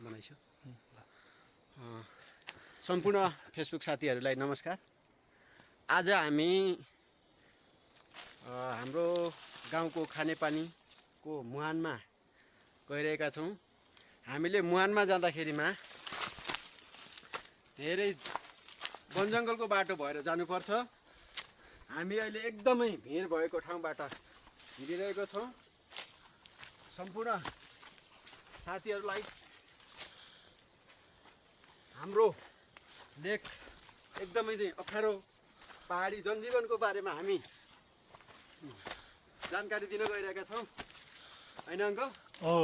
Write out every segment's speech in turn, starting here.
बनाइछु सम्पूर्ण फेसबुक साथीहरूलाई नमस्कार। आज हामी हाम्रो गाउँको खानेपानीको मुहानमा गइरहेका छौँ। हामीले मुहानमा जाँदाखेरिमा धेरै वनजङ्गलको बाटो भएर जानुपर्छ। हामी अहिले एकदमै भिड भएको ठाउँबाट हिँडिरहेको छौँ। सम्पूर्ण साथीहरूलाई हाम्रो लेख एकदमै चाहिँ अप्ठ्यारो पहाडी जनजीवनको बारेमा हामी जानकारी दिन गइरहेका छौँ, होइन अङ्कल? हो।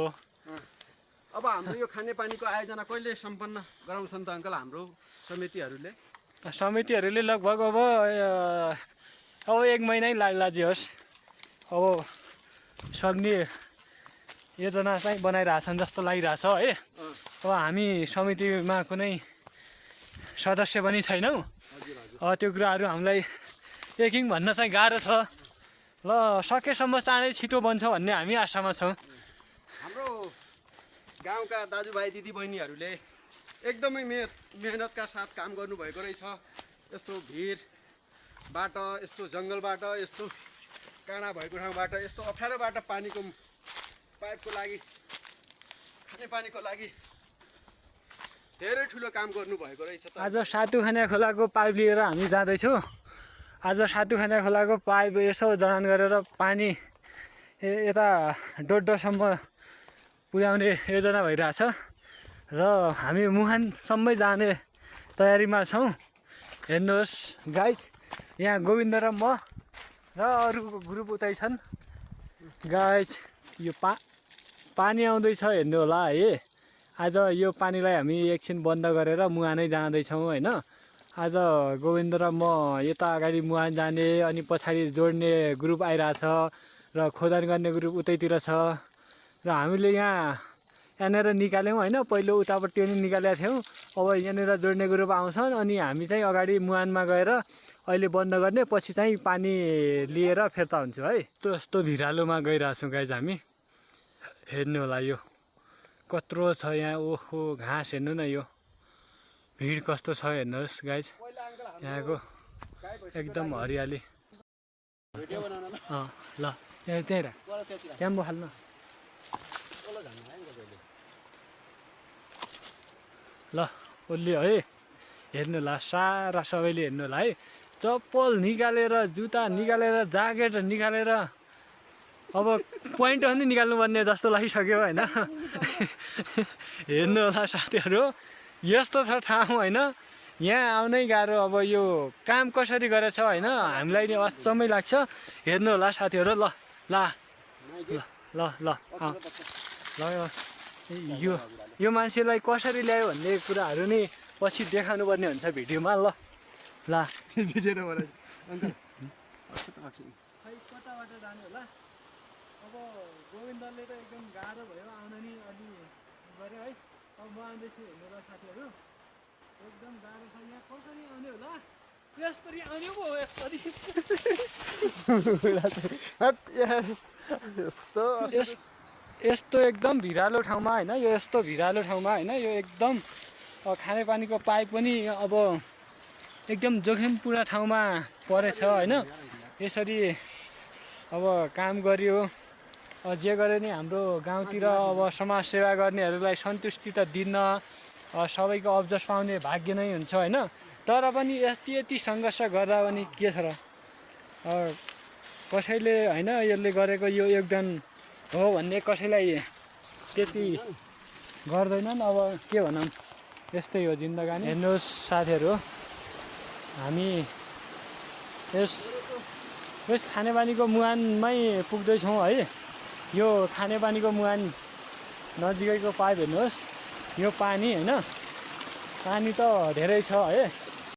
अब हाम्रो यो खानेपानीको आयोजना कहिले सम्पन्न गराउँछन् त अङ्कल हाम्रो समितिहरूले? लगभग अब 1 महिनै लाग्ला जे होस्, अब सक्ने योजना चाहिँ बनाइरहेछन् जस्तो लागिरहेछ है। अब हामी समितिमा कुनै सदस्य पनि छैनौँ। त्यो कुराहरू हामीलाई एकछिन भन्न चाहिँ गाह्रो छ। ल सकेसम्म चाँडै छिटो बन्छ भन्ने हामी आशामा छौँ। हाम्रो गाउँका दाजुभाइ दिदीबहिनीहरूले एकदमै मेहनतका साथ काम गर्नुभएको रहेछ। यस्तो भिरबाट, यस्तो जङ्गलबाट, यस्तो काँडा भएको ठाउँबाट, यस्तो अप्ठ्यारोबाट पानीको पाइपको लागि, खानेपानीको लागि धेरै ठुलो काम गर्नुभएको रहेछ। आज सातुखाने खोलाको पाइप लिएर हामी जाँदैछौँ। आज सातुखाने खोलाको पाइप यसो जडान गरेर पानी यता डोडोसम्म पुर्याउने योजना भइरहेछ र हामी मुहानसम्मै जाने तयारीमा छौँ। हेर्नुहोस् गाइज, यहाँ गोविन्द र म र अरूको ग्रुप उतै छन्। गाइज, यो पानी आउँदैछ, हेर्नु होला है। आज यो पानीलाई हामी एकछिन बन्द गरेर मुहानै जाँदैछौँ होइन। आज गोविन्द र म यता अगाडि मुहान जाने, अनि पछाडि जोड्ने ग्रुप आइरहेछ र खोदान गर्ने ग्रुप उतैतिर छ। र हामीले यहाँनिर निकाल्यौँ होइन, पहिलो उतापट्टि पनि निकालेका थियौँ। अब यहाँनिर जोड्ने ग्रुप आउँछन्, अनि हामी चाहिँ अगाडि मुहानमा गएर अहिले बन्द गर्ने, पछि चाहिँ पानी लिएर फिर्ता हुन्छु है। यस्तो भिरालोमा गइरहेछौँ गाइज हामी। हेर्नु होला यो कत्रो छ यहाँ। ओहो, घाँस हेर्नु न, यो भिड कस्तो छ हेर्नुहोस् गाइज। यहाँको एकदम हरियाली। ल त्यहीँ राख, त्यहाँ म हाल्नु। ल ओल्लियो है। हेर्नु होला सारा सबैले हेर्नु होला है। चप्पल निकालेर, जुत्ता निकालेर, ज्याकेट निकालेर, अब पोइन्ट पनि निकाल्नुपर्ने जस्तो लागिसक्यो होइन। हेर्नु होला साथीहरू, यस्तो छ ठाउँ होइन, यहाँ आउनै गाह्रो। अब यो काम कसरी गरेछ होइन, हामीलाई नि अचम्मै लाग्छ। हेर्नु होला साथीहरू। ल ल ल ल ल यो मान्छेलाई कसरी ल्यायो भन्ने कुराहरू नि पछि देखाउनु पर्ने हुन्छ भिडियोमा। ल ल कताबाट जाने होला। अब गोविन्दले त एकदम गाह्रो भयो आउन नि, अलि गऱ्यो है। अब म आउँदैछु, हेर्नु होला साथीहरू, एकदम गाह्रो छ। यहाँ कसरी आउने होला, यस्तरी आउने पो हो, यस्तो एकदम भिरालो ठाउँमा होइन, यो यस्तो भिरालो ठाउँमा होइन, यो एकदम खानेपानीको पाइप पनि अब एकदम जोखिमपूर्ण ठाउँमा परेछ होइन। यसरी अब काम गरियो, जे गरे नि हाम्रो गाउँतिर अब समाजसेवा गर्नेहरूलाई सन्तुष्टि त दिन सबैको अब्जस पाउने भाग्य नै हुन्छ होइन। तर पनि यति सङ्घर्ष गर्दा पनि के छ र, कसैले होइन यसले गरेको यो योगदान हो भन्ने कसैलाई त्यति गर्दैनन्। अब के भनौँ, यस्तै हो जिन्दगानी। हेर्नुहोस् साथीहरू, हामी यस खानेपानीको मुहानमै पुग्दैछौँ है। यो खानेपानीको मुहान नजिकैको पाइप हेर्नुहोस्, यो पानी होइन, पानी त धेरै छ है।